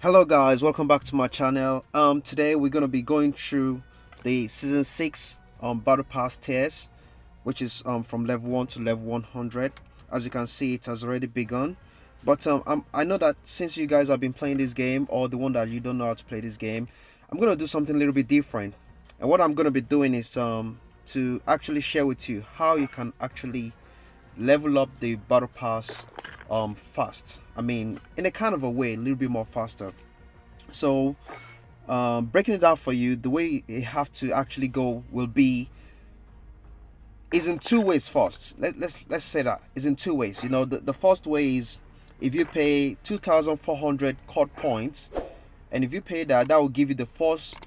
Hello guys, welcome back to my channel. Today we're gonna be going through the season 6 battle pass tiers, which is from level 1 to level 100. As you can see, it has already begun. But I know that since you guys have been playing this game, or the one that you don't know how to play this game, I'm gonna do something a little bit different. And what I'm gonna be doing is to actually share with you how you can actually level up the battle pass fast. I mean, in a kind of a way, a little bit more faster. So breaking it down for you, the way you have to actually go will be is in two ways. First, let's say that is in two ways. You know, the first way is if you pay 2,400 COD points, and if you pay that, that will give you the first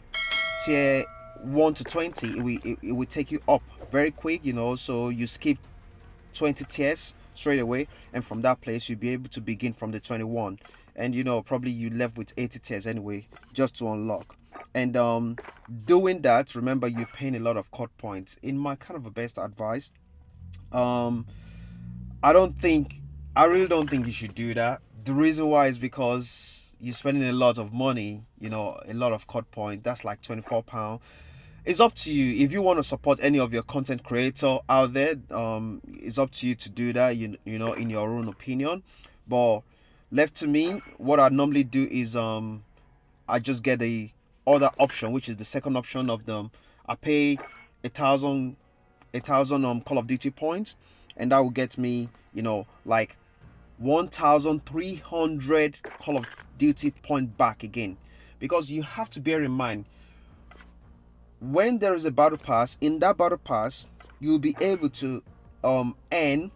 tier 1 to 20. It will take you up very quick, you know, so you skip 20 tiers straight away, and from that place you'll be able to begin from the 21, and you know, probably you left with 80 tiers anyway just to unlock. And doing that, remember, you're paying a lot of COD points. In my kind of a best advice, um I don't think, I really don't think you should do that. The reason why is because you're spending a lot of money, you know, a lot of COD points. That's like £24. It's up to you. If you want to support any of your content creator out there, it's up to you to do that, you know, in your own opinion. But left to me, what I normally do is I just get the other option, which is the second option of them. I pay a thousand Call of Duty points, and that will get me, you know, like 1,300 Call of Duty point back again. Because you have to bear in mind, when there is a battle pass, in that battle pass you'll be able to earn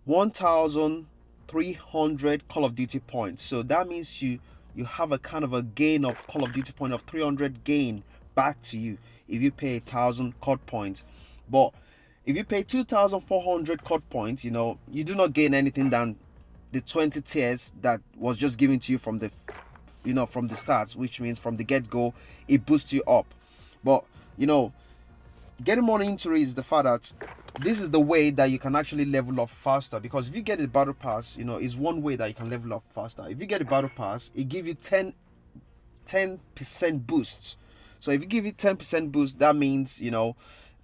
1,300 Call of Duty points. So that means you have a kind of a gain of Call of Duty point of 300 gain back to you if you pay 1,000 COD points. But if you pay 2,400 COD points, you know, you do not gain anything than the 20 tiers that was just given to you from the, you know, from the start, which means from the get-go it boosts you up. But you know, getting more into it is the fact that this is the way that you can actually level up faster. Because if you get a battle pass, you know, is one way that you can level up faster. If you get a battle pass, it gives you 10% boost. So if you give it 10% boost, that means, you know,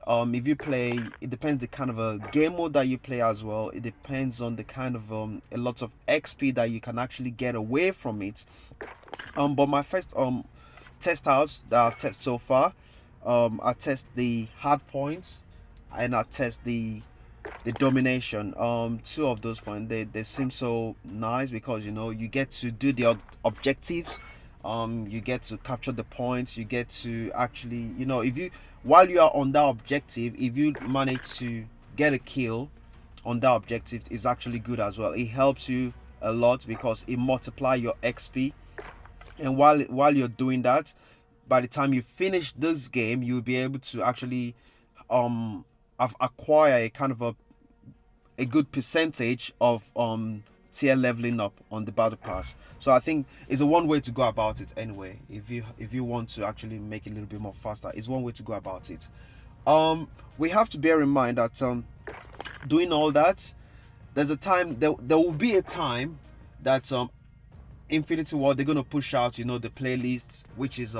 if you play, it depends the kind of a game mode that you play as well. It depends on the kind of a lot of XP that you can actually get away from it. But my first test outs that I've tested so far, I test the hard points and I test the domination. Two of those points, they seem so nice because, you know, you get to do the objectives, you get to capture the points, you get to actually, you know, if you, while you are on that objective, if you manage to get a kill on that objective, is actually good as well. It helps you a lot because it multiplies your XP. And while you're doing that, by the time you finish this game, you'll be able to actually acquire a kind of a good percentage of tier leveling up on the battle pass. So I think it's a one way to go about it anyway. If you want to actually make it a little bit more faster, it's one way to go about it. We have to bear in mind that doing all that, there's a time, there will be a time that Infinity Ward, they're gonna push out, you know, the playlists, which is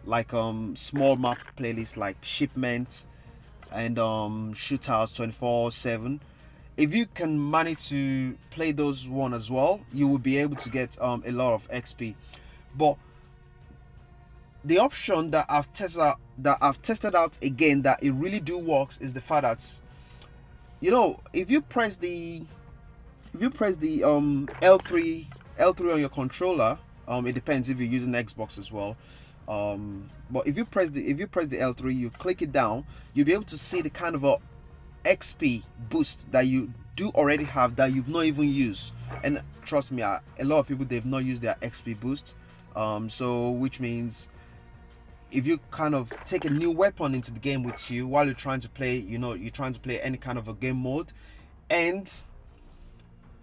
like small map playlists like shipment and shootouts 24/7. If you can manage to play those one as well, you will be able to get a lot of XP. But the option that I've tested out again, that it really do works, is the fact that, you know, if you press the L3 on your controller, it depends if you're using Xbox as well, but if you press the L3, you click it down, you'll be able to see the kind of a XP boost that you do already have that you've not even used. And trust me, a lot of people, they've not used their XP boost, so which means if you kind of take a new weapon into the game with you while you're trying to play, you know, you're trying to play any kind of a game mode, and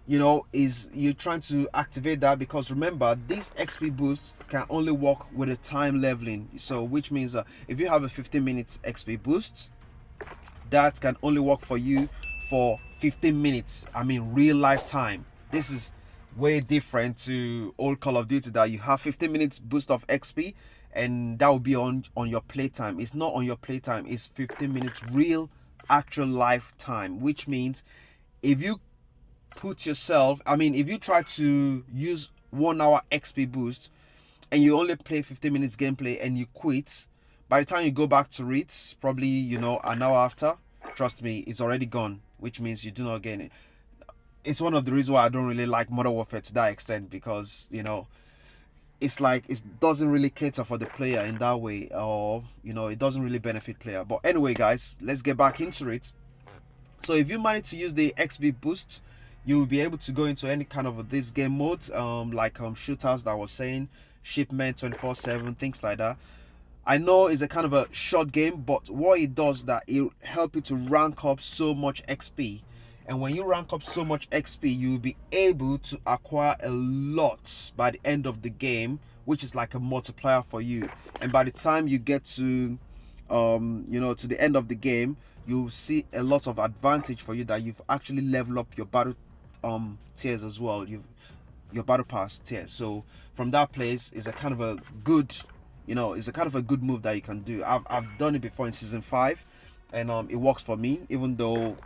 you know, is you're trying to activate that, because remember, this XP boost can only work with a time leveling. So which means if you have a 15 minutes XP boost, that can only work for you for 15 minutes. I mean, real life time. This is way different to old Call of Duty that you have 15 minutes boost of XP, and that will be on your playtime. It's not on your playtime, it's 15 minutes real actual life time, which means if you put yourself, I mean, if you try to use 1 hour XP boost and you only play 15 minutes gameplay and you quit, by the time you go back to it, probably, you know, an hour after, trust me, it's already gone, which means you do not gain it. It's one of the reasons why I don't really like Modern Warfare to that extent, because, you know, it's like it doesn't really cater for the player in that way, or, you know, it doesn't really benefit player. But anyway, guys, let's get back into it. So if you manage to use the XP boost, you will be able to go into any kind of this game mode, like shootouts that I was saying, shipment 24/7, things like that. I know it's a kind of a short game, but what it does that it help you to rank up so much XP. And when you rank up so much XP, you'll be able to acquire a lot by the end of the game, which is like a multiplier for you. And by the time you get to you know, to the end of the game, you'll see a lot of advantage for you that you've actually leveled up your battle tiers as well, your battle pass tiers. So from that place is a kind of a good, you know, it's a kind of a good move that you can do. I've done it before in season 5, and it works for me, even though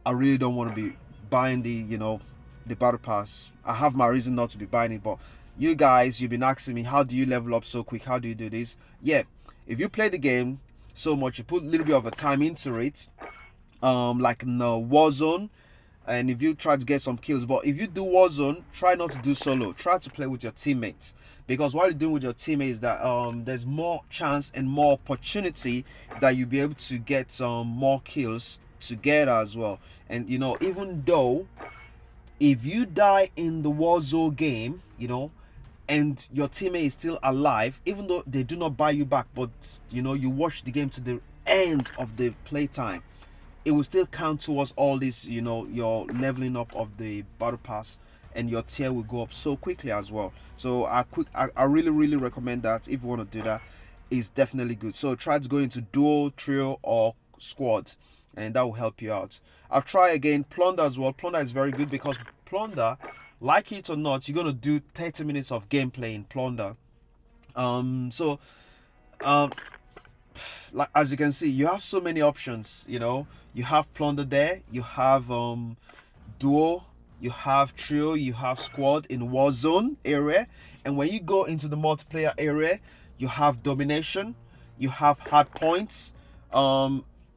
I really don't want to be buying the, you know, the battle pass. I have my reason not to be buying it, but you guys, you've been asking me, how do you level up so quick, how do you do this? Yeah, if you play the game so much, you put a little bit of a time into it, like in Warzone, and if you try to get some kills. But if you do Warzone, try not to do solo, try to play with your teammates, because what you're doing with your teammates, that there's more chance and more opportunity that you'll be able to get some more kills together as well. And you know, even though if you die in the Warzone game, you know, and your teammate is still alive, even though they do not buy you back, but you know, you watch the game to the end of the playtime, it will still count towards all this, you know, your leveling up of the battle pass, and your tier will go up so quickly as well. So I really recommend that. If you want to do that, it's definitely good. So try to go into duo, trio, or squad, and that will help you out. I've tried again Plunder as well. Plunder is very good, because Plunder, like it or not, you're gonna do 30 minutes of gameplay in Plunder. Like, as you can see, you have so many options. You know, you have Plunder there, you have duo, you have trio, you have squad in Warzone area, and when you go into the multiplayer area, you have domination, you have hard points.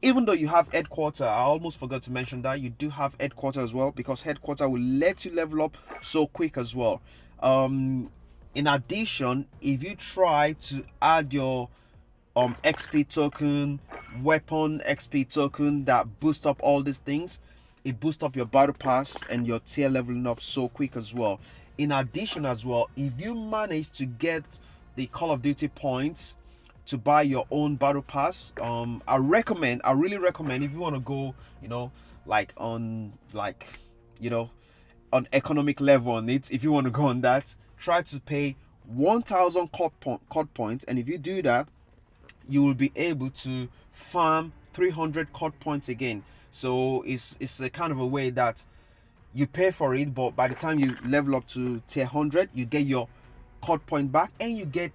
Even though you have headquarter, I almost forgot to mention that you do have headquarter as well, because headquarter will let you level up so quick as well. In addition, if you try to add your XP token, weapon XP token that boost up all these things, it boosts up your battle pass and your tier leveling up so quick as well. In addition as well, if you manage to get the Call of Duty points to buy your own battle pass, I really recommend, if you want to go, you know, like on, like, you know, on economic level on it, if you want to go on that, try to pay 1,000 COD points, and if you do that, you will be able to farm 300 COD points again. So it's a kind of a way that you pay for it, but by the time you level up to tier 100, you get your COD point back, and you get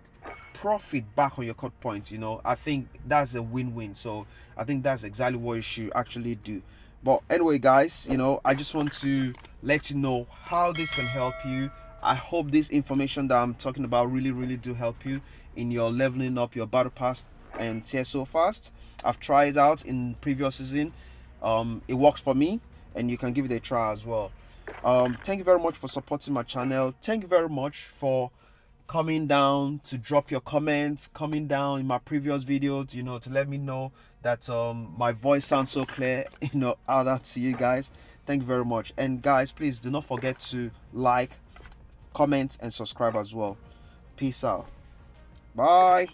profit back on your COD points. You know, I think that's a win-win. So I think that's exactly what you should actually do. But anyway, guys, you know, I just want to let you know how this can help you. I hope this information that I'm talking about really do help you in your leveling up your battle pass and tier so fast. I've tried it out in previous season. It works for me, and you can give it a try as well. Thank you very much for supporting my channel. Thank you very much for coming down to drop your comments, coming down in my previous videos, you know, to let me know that my voice sounds so clear, you know, out to you guys. Thank you very much. And guys, please do not forget to like, comment, and subscribe as well. Peace out. Bye.